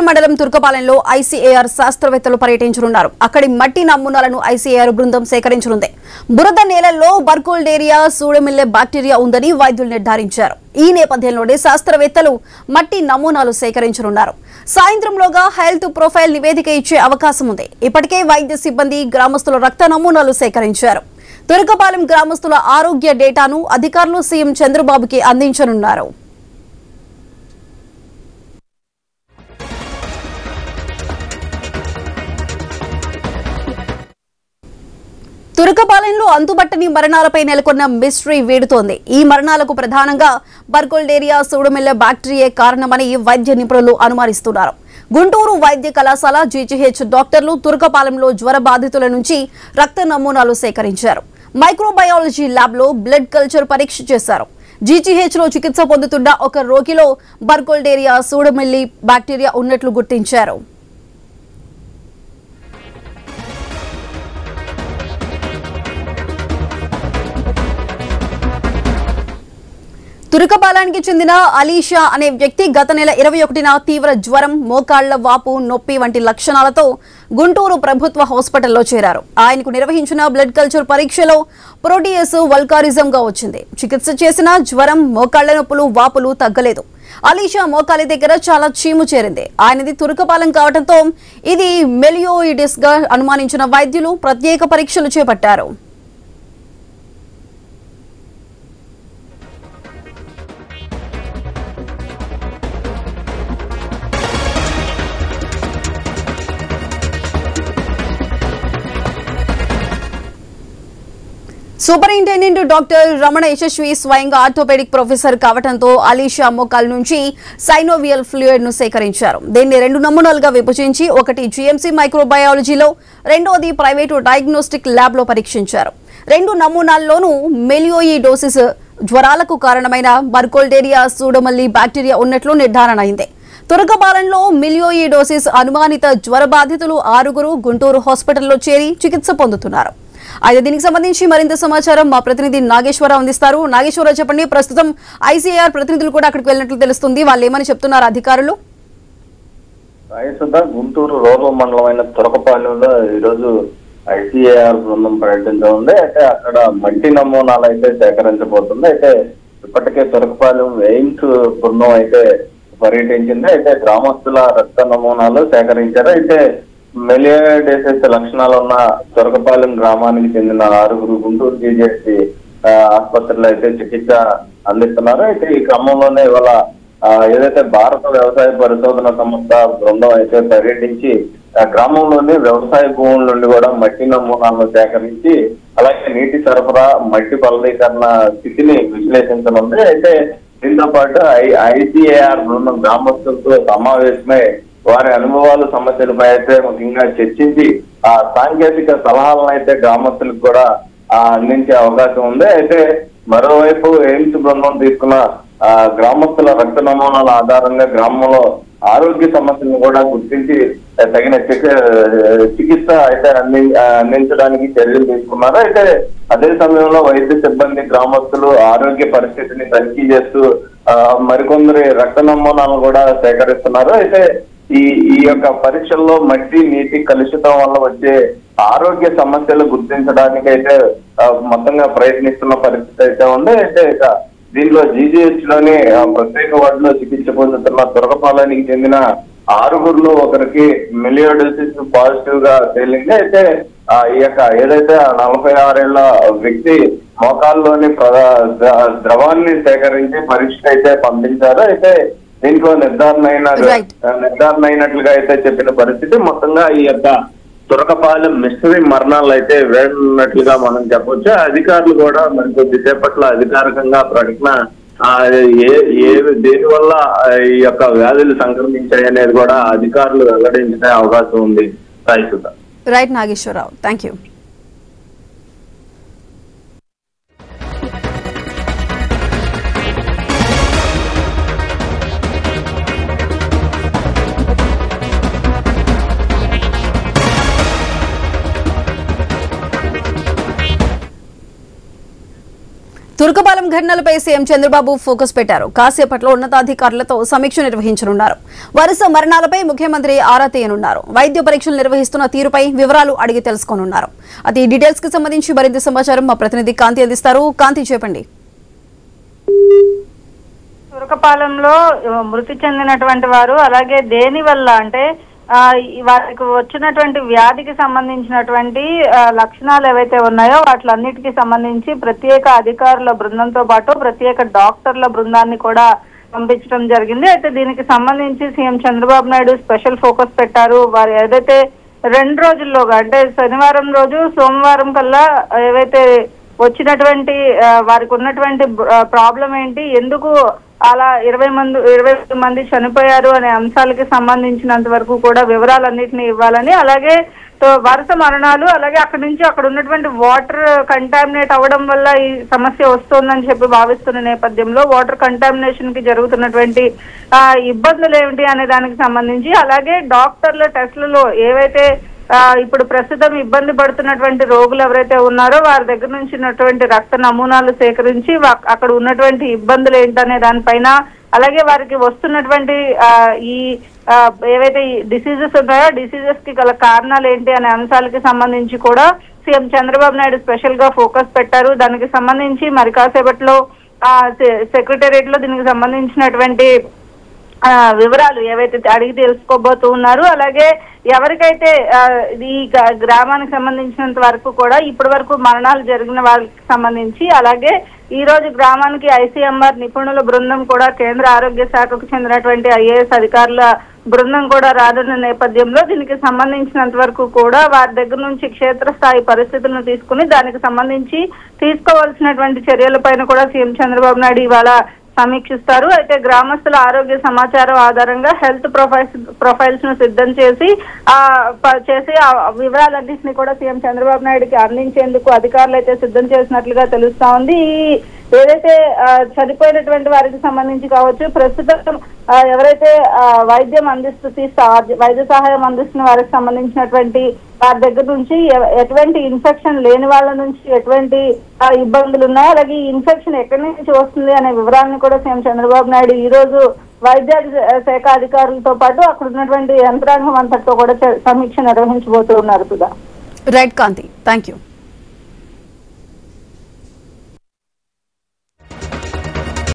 మండలం తుర్కపాలెంలో ఐసీఏఆర్ శాస్త్రవేత్తలు పర్యటించనున్నారు. అక్కడి మట్టి నమూనాలను ఐసీఏఆర్ బృందం సేకరించనుంది. బురద నేలల్లో బర్కోల్డేరియా సూడోమిల్లే బ్యాక్టీరియా ఉందని వైద్యులు నిర్ధారించారు. ఈ నేపథ్యంలోనే శాస్త్రవేత్తలు మట్టి నమూనాలు సేకరించనున్నారు. సాయంత్రంలోగా హెల్త్ ప్రొఫైల్ నివేదిక ఇచ్చే అవకాశం ఉంది. ఇప్పటికే వైద్య సిబ్బంది గ్రామస్తుల రక్త నమూనాలు సేకరించారు. తుర్కపాలెం గ్రామస్తుల ఆరోగ్య డేటాను అధికారులు సీఎం చంద్రబాబుకి అందించనున్నారు. తుర్కపాలెంలో అంతుబట్టని మరణాలపై నెలకొన్న మిస్టరీ వీడుతోంది. ఈ మరణాలకు ప్రధానంగా బర్కోల్డేరియా సూడోమిల్లే బ్యాక్టీరియా కారణమని వైద్య నిపుణులు అనుమానిస్తున్నారు. గుంటూరు వైద్య కళాశాల జీజీహెచ్ డాక్టర్లు తుర్కపాలెంలో జ్వర బాధితుల నుంచి రక్త నమూనాలు సేకరించారు. మైక్రోబయాలజీ ల్యాబ్లో బ్లడ్ కల్చర్ పరీక్ష చేశారు. జీజీహెచ్ లో చికిత్స పొందుతున్న ఒక రోగిలో బర్కోల్డేరియా సూడోమిల్లే బ్యాక్టీరియా ఉన్నట్లు గుర్తించారు. తుర్కపాలెంకి చెందిన అలీషా అనే వ్యక్తి గత నెల 21న తీవ్ర జ్వరం, మోకాళ్ల వాపు, నొప్పి వంటి లక్షణాలతో గుంటూరు ప్రభుత్వ హాస్పిటల్లో చేరారు. ఆయనకు నిర్వహించిన బ్లడ్ కల్చర్ పరీక్షలో ప్రోటీయస్ వల్కారిజంగా వచ్చింది. చికిత్స చేసిన జ్వరం, మోకాళ్ల నొప్పులు, వాపులు తగ్గలేదు. అలీషా మోకాలి దగ్గర చాలా చీము చేరింది. ఆయనది తుర్కపాలెం కావడంతో ఇది మెలియోయిడిస్ గా అనుమానించిన వైద్యులు ప్రత్యేక పరీక్షలు చేపట్టారు. సూపరింటెండెంట్ డాక్టర్ రమణ యశస్వి స్వయంగా ఆర్థోపెడిక్ ప్రొఫెసర్ కావడంతో అలీషా మోకాల్ నుంచి సైనోవియల్ ఫ్లూయిడ్ ను సేకరించారు. దీన్ని 2 నమూనాలుగా విభజించి ఒకటి జీఎంసీ మైక్రోబయాలజీలో, రెండోది ప్రైవేటు డయాగ్నోస్టిక్ ల్యాబ్ లో పరీక్షించారు. 2 నమూనాల్లోనూ మెలియోయిడోసిస్ జ్వరాలకు కారణమైన బర్కోల్డేరియా సూడోమిల్లే బ్యాక్టీరియా ఉన్నట్లు నిర్ధారణ అయింది. తుర్కపాలెంలో మెలియోయిడోసిస్ అనుమానిత జ్వర బాధితులు 6 గుంటూరు హాస్పిటల్లో చేరి చికిత్స పొందుతున్నారు. అయితే దీనికి సంబంధించి మరింత సమాచారం మా ప్రతినిధి నాగేశ్వరరావు అందిస్తారు. నాగేశ్వరరావు, చెప్పండి. ప్రస్తుతం ఐసీఏఆర్ ప్రతినిధులు కూడా అక్కడికి వెళ్ళినట్లు తెలుస్తుంది. వాళ్ళు ఏమని చెప్తున్నారు అధికారులు? గుంటూరు రూరల్ మండలమైన తుర్కపాలెంలో ఈరోజు ఐసీఏఆర్ బృందం పర్యటించనుంది. అయితే అక్కడ మట్టి నమూనాలు అయితే సేకరించబోతుంది. అయితే ఇప్పటికే తుర్కపాలెం ఎయిమ్స్ బృందం అయితే పర్యటించింది. అయితే గ్రామస్తుల రక్త నమూనాలు సేకరించారు. అయితే మెలియోయిడోసిస్ లక్షణాలు ఉన్న తుర్కపాలెం గ్రామానికి చెందిన 6 గుంటూరు జీజీహెచ్ ఆసుపత్రిలో అయితే చికిత్స అందిస్తున్నారు. అయితే ఈ క్రమంలోనే ఇవాళ ఏదైతే భారత వ్యవసాయ పరిశోధన సంస్థ బృందం అయితే పర్యటించి గ్రామంలోని వ్యవసాయ భూముల నుండి కూడా మట్టి నమూనాలను సేకరించి అలాగే నీటి సరఫరా, మట్టి ఫలదీకరణ స్థితిని విశ్లేషించనుంది. అయితే దీంతో పాటు ఐసీఏఆర్ బృందం గ్రామస్తులతో సమావేశమై వారి అనుభవాలు, సమస్యలపై అయితే ముఖ్యంగా చర్చించి ఆ సాంకేతిక సలహాలను అయితే గ్రామస్తులకు కూడా అందించే అవకాశం ఉంది. అయితే మరోవైపు ఎయిమ్స్ బృందం తీసుకున్న గ్రామస్తుల రక్త నమూనాల ఆధారంగా గ్రామంలో ఆరోగ్య సమస్యలను కూడా గుర్తించి తగిన చికిత్స అయితే అందించడానికి చర్యలు తీసుకున్నారు. అయితే అదే సమయంలో వైద్య సిబ్బంది గ్రామస్తులు ఆరోగ్య పరిస్థితిని తనిఖీ చేస్తూ మరికొందరి రక్త నమూనాలను కూడా సేకరిస్తున్నారు. అయితే ఈ యొక్క పరీక్షల్లో మట్టి, నీటి కలుషితం వల్ల వచ్చే ఆరోగ్య సమస్యలు గుర్తించడానికి అయితే మొత్తంగా ప్రయత్నిస్తున్న పరిస్థితి అయితే ఉంది. అయితే దీనిలో జీజీహెచ్ లోని ప్రత్యేక వార్డులో చికిత్స పొందుతున్న తుర్కపాలెంకి చెందిన 6 ఒకరికి మెలియోయిడోసిస్ పాజిటివ్ గా తేలింది. అయితే ఈ యొక్క ఏదైతే 46 ఏళ్ల వ్యక్తి మోకాల్లోని ద్రవాన్ని సేకరించి పరీక్ష అయితే పంపించారు. అయితే దీంట్లో నిర్ధారణ అయినట్లుగా అయితే చెప్పిన పరిస్థితి. మొత్తంగా ఈ యొక్క తుర్కపాలెం మిస్టరీ మరణాలు అయితే వేడున్నట్లుగా మనం చెప్పొచ్చు. అధికారులు కూడా మరి కొద్దిసేపట్లో అధికారికంగా ప్రకటన దేని వల్ల ఈ యొక్క వ్యాధులు సంక్రమించాయి అనేది కూడా అధికారులు వెల్లడించే అవకాశం ఉంది. Right Nageswararao, thank you. Turkapalem Srikakulam ఘటనలపై సీఎం చంద్రబాబు ఫోకస్ పెట్టారు. కాసేపట్లో ఉన్నతాధికారులతో సమీక్ష నిర్వహించనున్నారు. వరుస మరణాలపై ముఖ్యమంత్రి ఆరా తీయనున్నారు. వైద్య పరీక్షలు నిర్వహిస్తున్న తీరుపై వివరాలు అడిగి తెలుసుకోనున్నారు. అది డీటెయిల్స్ కి సంబంధించి మరింత సమాచారం మా ప్రతినిధి కాంతి అందిస్తారు. కాంతి, చెప్పండి. తురకపాలెంలో మృతి చెందినటువంటి వారు అలాగే దేని వల్ల అంటే వారికి వచ్చినటువంటి వ్యాధికి సంబంధించినటువంటి లక్షణాలు ఏవైతే ఉన్నాయో వాటిలన్నిటికీ సంబంధించి ప్రత్యేక అధికారుల బృందంతో పాటు ప్రత్యేక డాక్టర్ల బృందాన్ని కూడా పంపించడం జరిగింది. అయితే దీనికి సంబంధించి CM Chandrababu Naidu special focus పెట్టారు. వారు ఏదైతే 2 రోజుల్లోగా అంటే శనివారం రోజు సోమవారం కల్లా ఏవైతే వచ్చినటువంటి వారికి ఉన్నటువంటి ప్రాబ్లం ఏంటి, ఎందుకు అలా 20 మంది చనిపోయారు అనే అంశాలకి సంబంధించినంత వరకు కూడా వివరాలన్నింటినీ ఇవ్వాలని, అలాగే వరుస మరణాలు, అలాగే అక్కడ ఉన్నటువంటి వాటర్ కంటామినేట్ అవ్వడం వల్ల ఈ సమస్య వస్తుందని చెప్పి భావిస్తున్న నేపథ్యంలో వాటర్ కంటామినేషన్ కి జరుగుతున్నటువంటి ఇబ్బందులు ఏమిటి అనే దానికి సంబంధించి, అలాగే డాక్టర్ల టెస్టులలో ఏవైతే ఇప్పుడు ప్రస్తుతం ఇబ్బంది పడుతున్నటువంటి రోగులు ఎవరైతే ఉన్నారో వారి దగ్గర నుంచి ఉన్నటువంటి రక్త నమూనాలు సేకరించి అక్కడ ఉన్నటువంటి ఇబ్బందులు ఏంటనే దానిపైన, అలాగే వారికి వస్తున్నటువంటి ఈ ఏవైతే డిసీజెస్ ఉన్నాయో డిసీజెస్ కి గల కారణాలు ఏంటి అనే అంశాలకి సంబంధించి కూడా సీఎం చంద్రబాబు నాయుడు స్పెషల్ గా ఫోకస్ పెట్టారు. దానికి సంబంధించి మరి కాసేపట్లో సెక్రటేరియట్ లో దీనికి సంబంధించినటువంటి వివరాలు ఏవైతే అడిగి తెలుసుకోబోతూ ఉన్నారు. అలాగే ఎవరికైతే ఈ గ్రామానికి సంబంధించినంత వరకు కూడా ఇప్పటి వరకు మరణాలు జరిగిన వాళ్ళకి సంబంధించి, అలాగే ఈ రోజు గ్రామానికి ఐసీఎంఆర్ నిపుణుల బృందం కూడా కేంద్ర ఆరోగ్య శాఖకు చెందినటువంటి ఐఏఎస్ అధికారుల బృందం కూడా రానున్న నేపథ్యంలో దీనికి సంబంధించినంత వరకు కూడా వారి దగ్గర నుంచి క్షేత్రస్థాయి పరిస్థితులను తీసుకుని దానికి సంబంధించి తీసుకోవాల్సినటువంటి చర్యలపైన కూడా సీఎం చంద్రబాబు నాయుడు ఇవాళ సమీక్షిస్తారు. అయితే గ్రామస్తుల ఆరోగ్య సమాచారం ఆధారంగా హెల్త్ ప్రొఫైల్స్ ను సిద్ధం చేసి ఆ వివరాలన్నింటినీ కూడా సీఎం చంద్రబాబు నాయుడుకి అందించేందుకు అధికారులు అయితే సిద్ధం చేసినట్లుగా తెలుస్తా ఉంది. ఏదైతే చనిపోయినటువంటి వారికి సంబంధించి కావచ్చు, ప్రస్తుతం ఎవరైతే వైద్య సహాయం అందిస్తున్న వారికి సంబంధించినటువంటి వారి దగ్గర నుంచి ఎటువంటి ఇన్ఫెక్షన్ లేని వాళ్ళ నుంచి ఎటువంటి ఇబ్బందులు ఉన్నాయి, అలాగే ఈ ఇన్ఫెక్షన్ ఎక్కడి నుంచి వస్తుంది అనే వివరాలను కూడా సీఎం చంద్రబాబు నాయుడు ఈ రోజు వైద్య శాఖ అధికారులతో పాటు అక్కడ ఉన్నటువంటి యంత్రాంగం అంతటితో కూడా సమీక్ష నిర్వహించబోతూ ఉన్నారు. Right Kanthi, thank you.